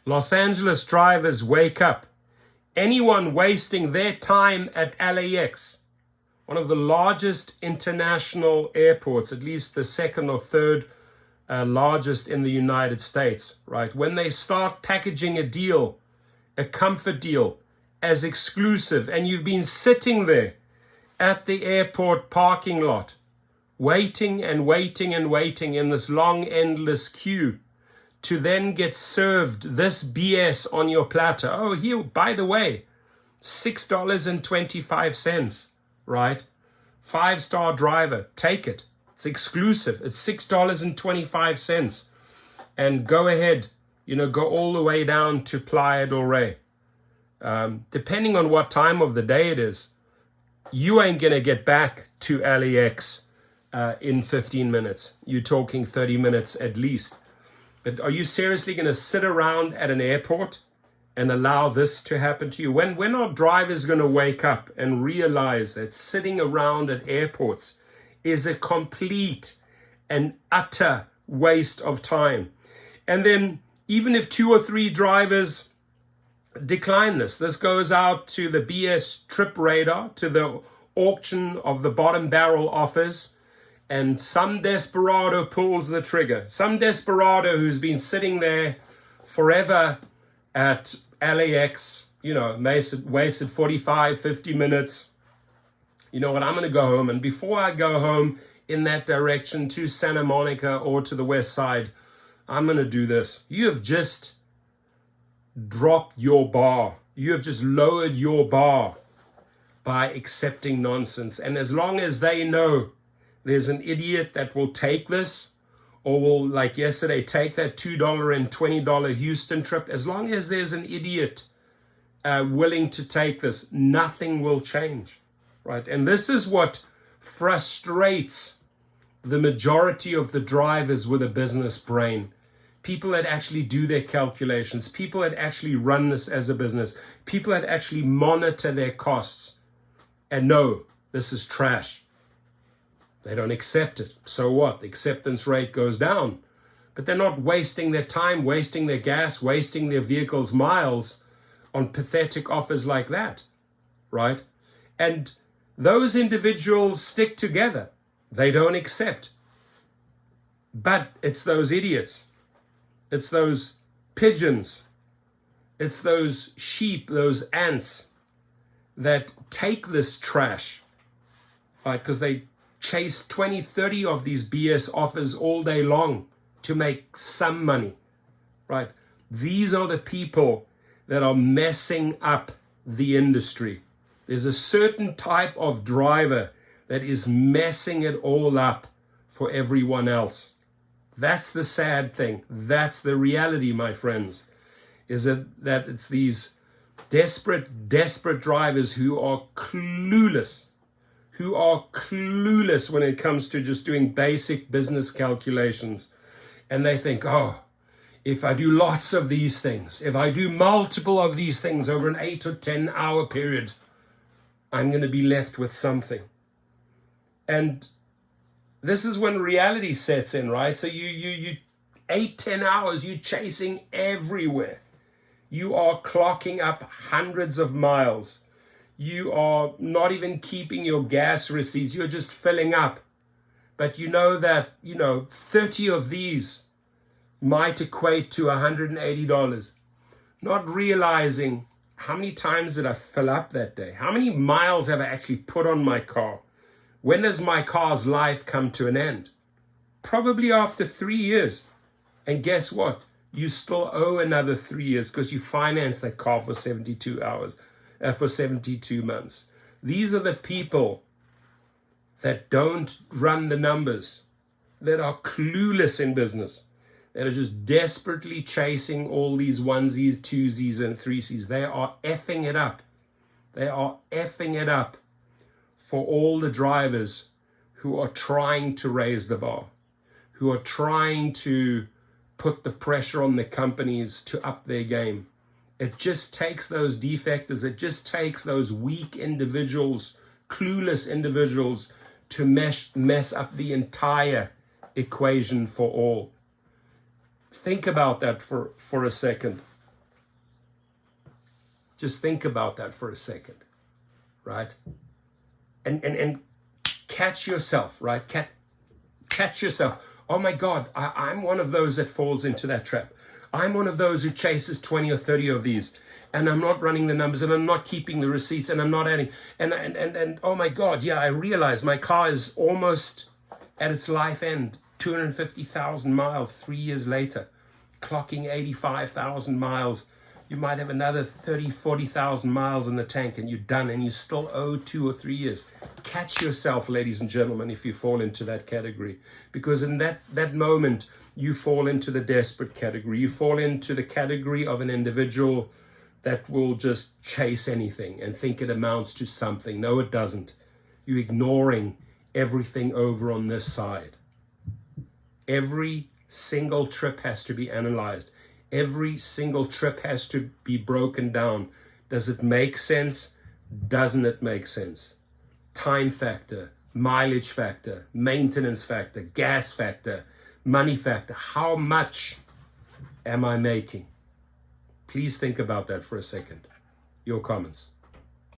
Los Angeles drivers, wake up. Anyone wasting their time at LAX, one of the largest international airports, at least the second or third largest in the United States, right? When they start packaging a deal, a comfort deal, as exclusive, and you've been sitting there at the airport parking lot, waiting and waiting and waiting in this long, endless queue to then get served this BS on your platter. Oh, here, by the way, $6.25, right? 5-star driver, take it. It's exclusive. It's $6.25. And go ahead, go all the way down to Playa del Rey. Depending on what time of the day it is, you ain't going to get back to LAX in 15 minutes. You're talking 30 minutes at least. But are you seriously going to sit around at an airport and allow this to happen to you? When are drivers going to wake up and realize that sitting around at airports is a complete and utter waste of time? And then even if 2 or 3 drivers decline this goes out to the BS trip radar, to the auction of the bottom barrel offers, and some desperado pulls the trigger. Some desperado who's been sitting there forever at LAX, wasted 45, 50 minutes. You know what, I'm going to go home. And before I go home in that direction to Santa Monica or to the west side, I'm going to do this. You have just dropped your bar. You have just lowered your bar by accepting nonsense. And as long as they know there's an idiot that will take this, or will, like yesterday, take that $2 and $20 Houston trip, as long as there's an idiot willing to take this, nothing will change, right? And this is what frustrates the majority of the drivers with a business brain. People that actually do their calculations, people that actually run this as a business, people that actually monitor their costs and know this is trash. They don't accept it. So what? The acceptance rate goes down. But they're not wasting their time, wasting their gas, wasting their vehicle's miles on pathetic offers like that, right? And those individuals stick together. They don't accept. But it's those idiots. It's those pigeons. It's those sheep, those ants that take this trash, right? Because they chase 20, 30 of these BS offers all day long to make some money, right? These are the people that are messing up the industry. There's a certain type of driver that is messing it all up for everyone else. That's the sad thing. That's the reality, my friends, is that it's these desperate drivers who are clueless when it comes to just doing basic business calculations. And they think, oh, if I do lots of these things, if I do multiple of these things over an 8 or 10 hour period, I'm going to be left with something. And this is when reality sets in, right? So you 8, 10 hours, you're chasing everywhere. You are clocking up hundreds of miles. You are not even keeping your gas receipts. You're just filling up. But you know that, 30 of these might equate to $180. Not realizing how many times did I fill up that day? How many miles have I actually put on my car? When does my car's life come to an end? Probably after 3 years. And guess what? You still owe another 3 years because you financed that car for 72 hours. For 72 months. These are the people that don't run the numbers, that are clueless in business, that are just desperately chasing all these onesies, twosies, and threesies. They are effing it up. They are effing it up for all the drivers who are trying to raise the bar, who are trying to put the pressure on the companies to up their game. It just takes those defectors, it just takes those weak individuals, clueless individuals to mess up the entire equation for all. Think about that for a second. Just think about that for a second, right? And catch yourself, right? Catch yourself. Oh my God, I'm one of those that falls into that trap. I'm one of those who chases 20 or 30 of these, and I'm not running the numbers, and I'm not keeping the receipts, and I'm not adding. And oh my God, yeah, I realize my car is almost at its life end, 250,000 miles 3 years later, clocking 85,000 miles. You might have another 30, 40,000 miles in the tank and you're done, and you still owe 2 or 3 years. Catch yourself, ladies and gentlemen, if you fall into that category. Because in that moment, you fall into the desperate category. You fall into the category of an individual that will just chase anything and think it amounts to something. No, it doesn't. You're ignoring everything over on this side. Every single trip has to be analyzed. Every single trip has to be broken down. Does it make sense? Doesn't it make sense? Time factor, mileage factor, maintenance factor, gas factor, money factor. How much am I making? Please think about that for a second. Your comments.